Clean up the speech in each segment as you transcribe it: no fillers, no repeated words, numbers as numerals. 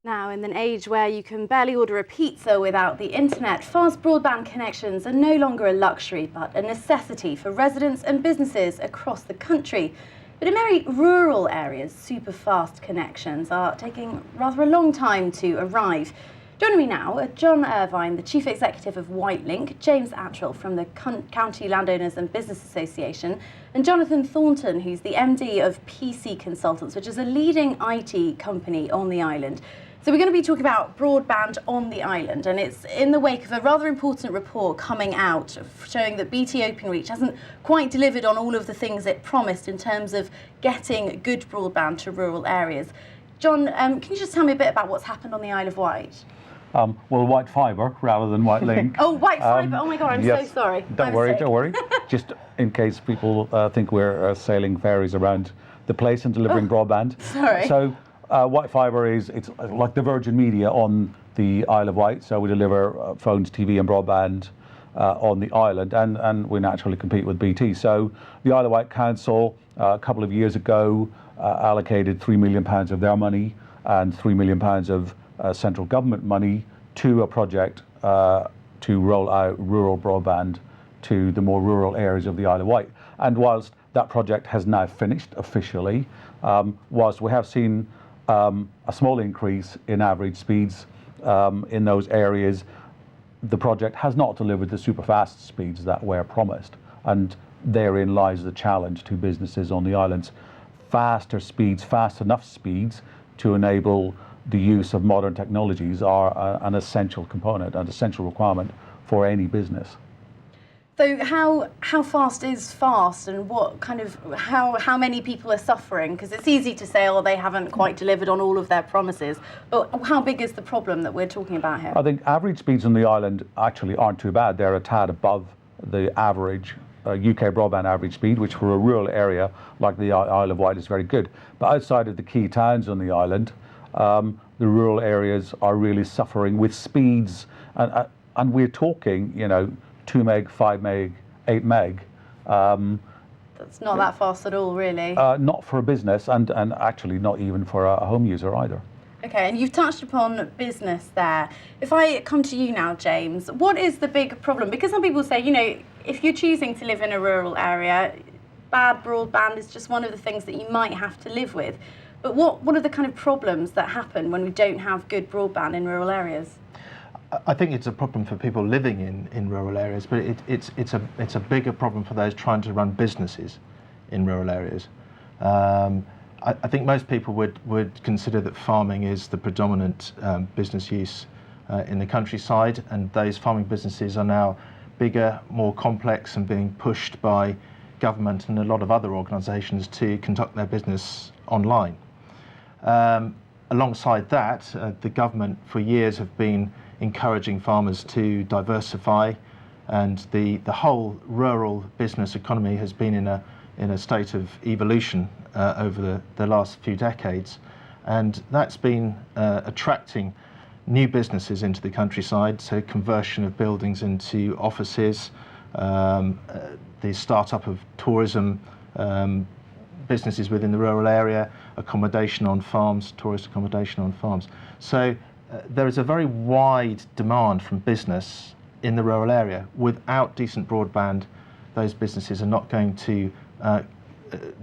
Now, in an age where you can barely order a pizza without the internet, fast broadband connections are no longer a luxury, but a necessity for residents and businesses across the country. But in very rural areas, super fast connections are taking rather a long time to arrive. Joining me now are John Irvine, the Chief Executive of Whitelink, James Attrell from the County Landowners and Business Association, and Jonathan Thornton, who's the MD of PC Consultants, which is a leading IT company on the island. So we're going to be talking about broadband on the island, and it's in the wake of a rather important report coming out showing that BT Openreach hasn't quite delivered on all of the things it promised in terms of getting good broadband to rural areas. John, can you just tell me a bit about what's happened on the Isle of Wight? Well, white fibre rather than white link. Oh, white fibre. Oh my God, I'm yes. so sorry. Don't worry. Just in case people think we're sailing ferries around the place and delivering broadband. Sorry. So white fibre it's like the Virgin Media on the Isle of Wight. So we deliver phones, TV and broadband on the island, and we naturally compete with BT. So the Isle of Wight Council a couple of years ago allocated £3 million of their money and £3 million of central government money to a project to roll out rural broadband to the more rural areas of the Isle of Wight. And whilst that project has now finished officially, whilst we have seen a small increase in average speeds in those areas, the project has not delivered the super fast speeds that were promised. And therein lies the challenge to businesses on the islands. Faster speeds, fast enough speeds to enable the use of modern technologies are an essential component, an essential requirement for any business. So how fast is fast, and what kind of how many people are suffering? Because it's easy to say, oh, they haven't quite delivered on all of their promises, but how big is the problem that we're talking about here? I think average speeds on the island actually aren't too bad. They're a tad above the average UK broadband average speed, which for a rural area like the Isle of Wight is very good. But outside of the key towns on the island, the rural areas are really suffering with speeds, and we're talking, 2 meg, 5 meg, 8 meg. That's not that fast at all, really. Not for a business, and actually not even for a home user either. Okay, and you've touched upon business there. If I come to you now, James, what is the big problem? Because some people say, if you're choosing to live in a rural area, bad broadband is just one of the things that you might have to live with. But what are the kind of problems that happen when we don't have good broadband in rural areas? I think it's a problem for people living in rural areas, but it's a bigger problem for those trying to run businesses in rural areas. I think most people would consider that farming is the predominant business use in the countryside, and those farming businesses are now bigger, more complex, and being pushed by government and a lot of other organisations to conduct their business online. Alongside that, the government for years have been encouraging farmers to diversify, and the whole rural business economy has been in a state of evolution over the last few decades, and that's been attracting new businesses into the countryside, so conversion of buildings into offices, the start-up of tourism businesses within the rural area, accommodation on farms, tourist accommodation on farms. So there is a very wide demand from business in the rural area. Without decent broadband, those businesses are not going to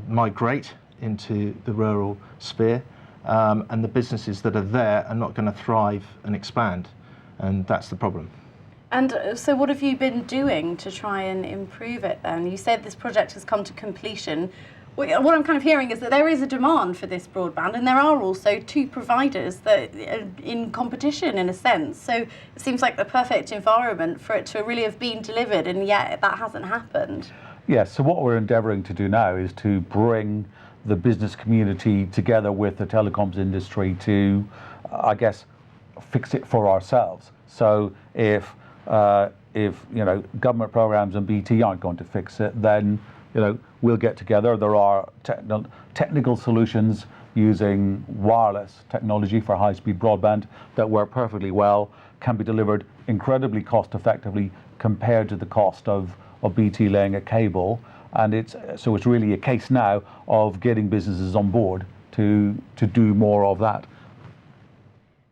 migrate into the rural sphere, and the businesses that are there are not going to thrive and expand, and that's the problem. And so what have you been doing to try and improve it then? You said this project has come to completion. What I'm kind of hearing is that there is a demand for this broadband, and there are also two providers that are in competition in a sense. So it seems like the perfect environment for it to really have been delivered, and yet that hasn't happened. Yes, so what we're endeavouring to do now is to bring the business community together with the telecoms industry to, I guess, fix it for ourselves. So if government programs and BT aren't going to fix it, then we'll get together. There are technical solutions using wireless technology for high-speed broadband that work perfectly well, can be delivered incredibly cost-effectively compared to the cost of BT laying a cable. And it's really a case now of getting businesses on board to do more of that.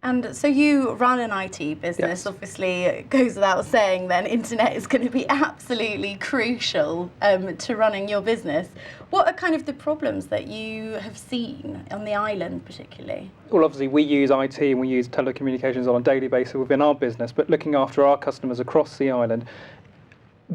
And so you run an IT business, Yes. obviously it goes without saying then internet is going to be absolutely crucial to running your business. What are kind of the problems that you have seen on the island particularly? Well, obviously we use IT and we use telecommunications on a daily basis within our business, but looking after our customers across the island,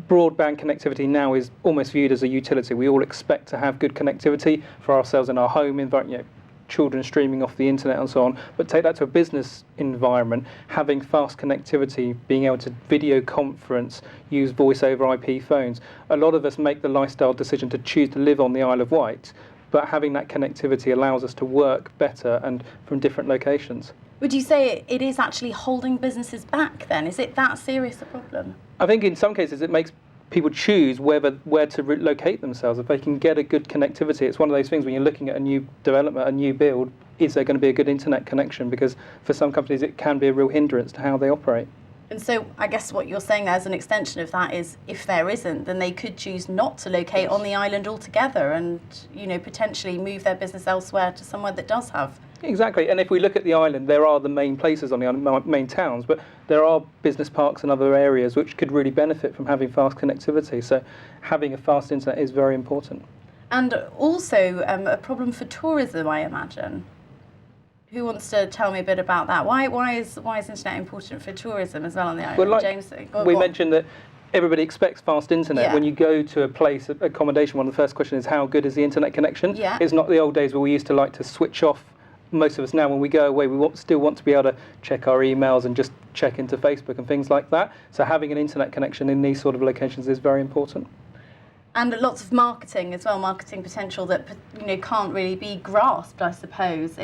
broadband connectivity now is almost viewed as a utility. We all expect to have good connectivity for ourselves in our home environment, children streaming off the internet and so on, but take that to a business environment, having fast connectivity, being able to video conference, use voice over IP phones. A lot of us make the lifestyle decision to choose to live on the Isle of Wight, but having that connectivity allows us to work better and from different locations. Would you say it is actually holding businesses back then? Is it that serious a problem? I think in some cases it makes people choose where to locate themselves. If they can get a good connectivity, it's one of those things when you're looking at a new development, a new build, is there going to be a good internet connection? Because for some companies it can be a real hindrance to how they operate. And so I guess what you're saying there as an extension of that is if there isn't, then they could choose not to locate on the island altogether and, you know, potentially move their business elsewhere to somewhere that does have. Exactly, and if we look at the island, there are the main places on the island, main towns, but there are business parks and other areas which could really benefit from having fast connectivity. So having a fast internet is very important. And also a problem for tourism, I imagine. Who wants to tell me a bit about that? Why is internet important for tourism as well on the island? Well, like James, we mentioned that everybody expects fast internet. Yeah. When you go to a place, accommodation, one of the first questions is how good is the internet connection? Yeah. It's not the old days where we used to like to switch off. Most of us now, when we go away, we still want to be able to check our emails and just check into Facebook and things like that. So having an internet connection in these sort of locations is very important. And lots of marketing as well, marketing potential that, you know, can't really be grasped, I suppose.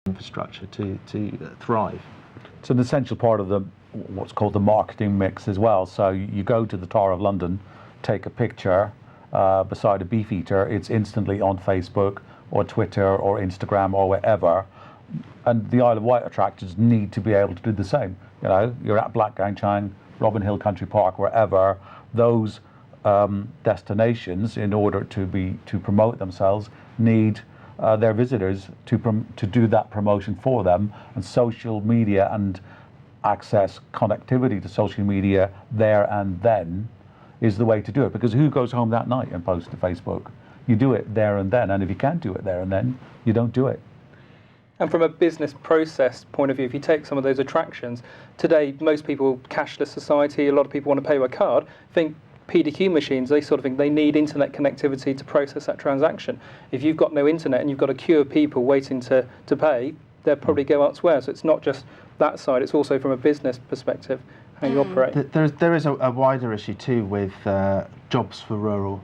Infrastructure to thrive. It's an essential part of the what's called the marketing mix as well. So you go to the Tower of London, take a picture beside a beefeater, it's instantly on Facebook or Twitter or Instagram or wherever. And the Isle of Wight attractors need to be able to do the same. You know, you're at Blackgang Chang, Robin Hill Country Park, wherever. Those destinations, in order to promote themselves, need their visitors to do that promotion for them, and social media and access connectivity to social media there and then is the way to do it, because who goes home that night and posts to Facebook? You do it there and then, and if you can't do it there and then, you don't do it. And from a business process point of view, if you take some of those attractions, today most people, cashless society, a lot of people want to pay by card, think PDQ machines, they sort of think they need internet connectivity to process that transaction. If you've got no internet and you've got a queue of people waiting to pay, they'll probably go elsewhere. So it's not just that side, it's also from a business perspective, how you operate. There is a wider issue too with jobs for rural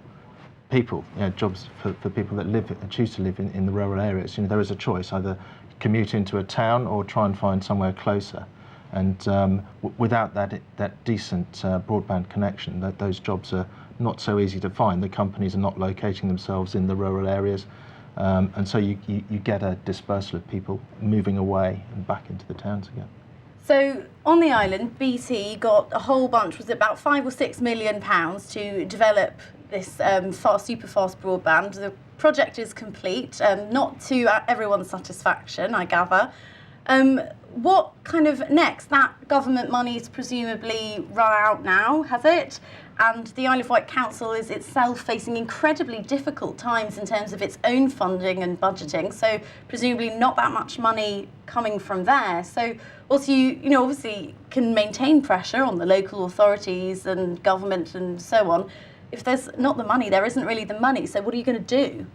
people, you know, jobs for people that choose to live in the rural areas. You know, there is a choice, either commute into a town or try and find somewhere closer. And without that decent broadband connection, those jobs are not so easy to find. The companies are not locating themselves in the rural areas, and so you get a dispersal of people moving away and back into the towns again. So on the island, BT got a whole bunch, was it about £5 or £6 million to develop this super fast broadband. The project is complete, not to everyone's satisfaction, I gather. What kind of next? That government money is presumably run out now, has it? And the Isle of Wight Council is itself facing incredibly difficult times in terms of its own funding and budgeting, so presumably not that much money coming from there. So also, you know, obviously can maintain pressure on the local authorities and government and so on. If there's not the money, there isn't really the money, so what are you going to do?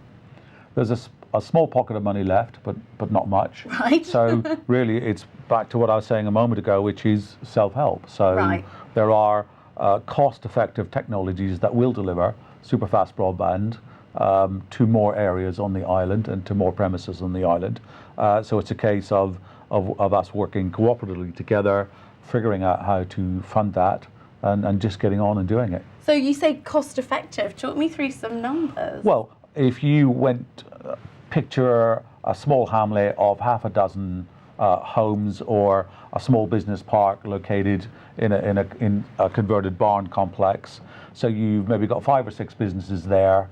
There's a small pocket of money left, but not much. Right. So really, it's back to what I was saying a moment ago, which is self-help. So Right. there are cost-effective technologies that will deliver super fast broadband to more areas on the island and to more premises on the island. So it's a case of us working cooperatively together, figuring out how to fund that, and just getting on and doing it. So you say cost effective. Talk me through some numbers. Well, if you went, picture a small hamlet of half a dozen homes, or a small business park located in a converted barn complex. So you've maybe got 5 or 6 businesses there.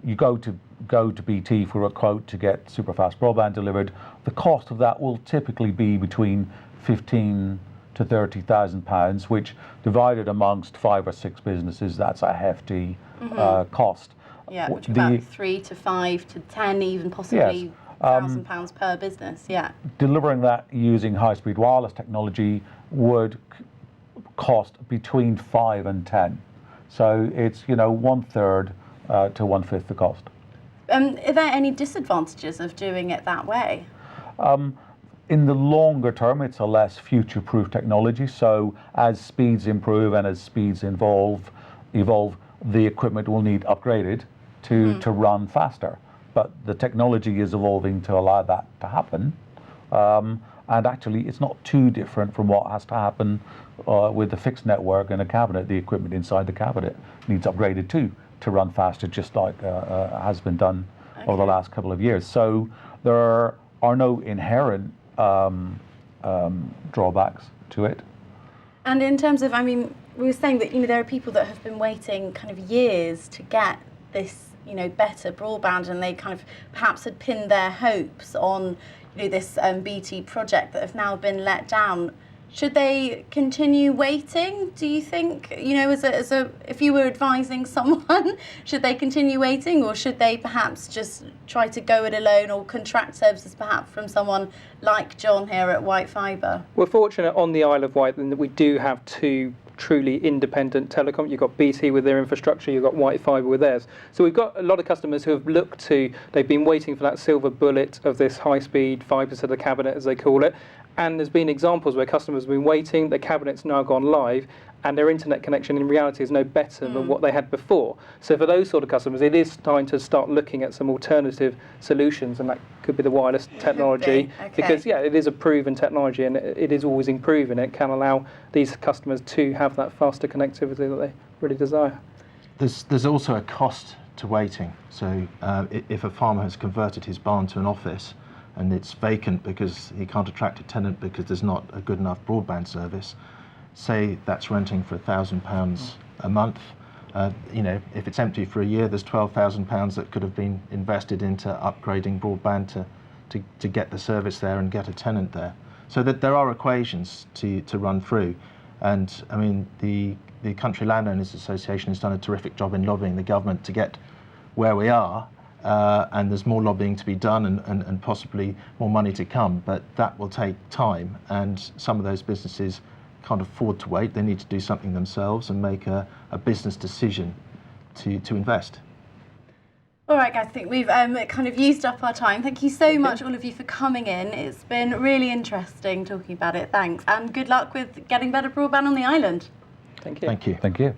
You go to BT for a quote to get super fast broadband delivered. The cost of that will typically be between £15,000 to £30,000, which divided amongst 5 or 6 businesses, that's a hefty cost. Yeah, which about 3 to 5 to 10, even possibly £1,000 per business. Yeah. Delivering that using high-speed wireless technology would cost between 5 and 10. So it's 1/3 to 1/5 the cost. Are there any disadvantages of doing it that way? In the longer term, it's a less future-proof technology. So as speeds improve and as speeds evolve, the equipment will need upgraded to run faster. But the technology is evolving to allow that to happen. And actually, it's not too different from what has to happen with the fixed network and a cabinet. The equipment inside the cabinet needs upgraded too to run faster, just like has been done over the last couple of years. So there are no inherent drawbacks to it. And in terms of, we were saying that there are people that have been waiting kind of years to get this better broadband, and they kind of perhaps had pinned their hopes on this BT project that have now been let down. Should they continue waiting, do you think? If you were advising someone, should they continue waiting, or should they perhaps just try to go it alone, or contract services perhaps from someone like John here at Wight Fibre? We're fortunate on the Isle of Wight in that we do have 2 truly independent telecom. You've got BT with their infrastructure, you've got Wight Fibre with theirs. So we've got a lot of customers who have looked to, they've been waiting for that silver bullet of this high-speed fibre to the cabinet, as they call it. And there's been examples where customers have been waiting, the cabinet's now gone live, and their internet connection in reality is no better than what they had before. So for those sort of customers, it is time to start looking at some alternative solutions, and that could be the wireless technology. Okay. Because, it is a proven technology, and it is always improving. It can allow these customers to have that faster connectivity that they really desire. There's also a cost to waiting. So if a farmer has converted his barn to an office, and it's vacant because he can't attract a tenant because there's not a good enough broadband service, say that's renting for £1,000 a month. If it's empty for a year, there's £12,000 that could have been invested into upgrading broadband to get the service there and get a tenant there. So that there are equations to run through. And the Country Landowners Association has done a terrific job in lobbying the government to get where we are. And there's more lobbying to be done, and possibly more money to come, but that will take time, and some of those businesses can't afford to wait. They need to do something themselves and make a business decision to invest. All right, guys, I think we've kind of used up our time. Thank you so much, all of you, for coming in. It's been really interesting talking about it. Thanks, and good luck with getting better broadband on the island. Thank you. Thank you. Thank you.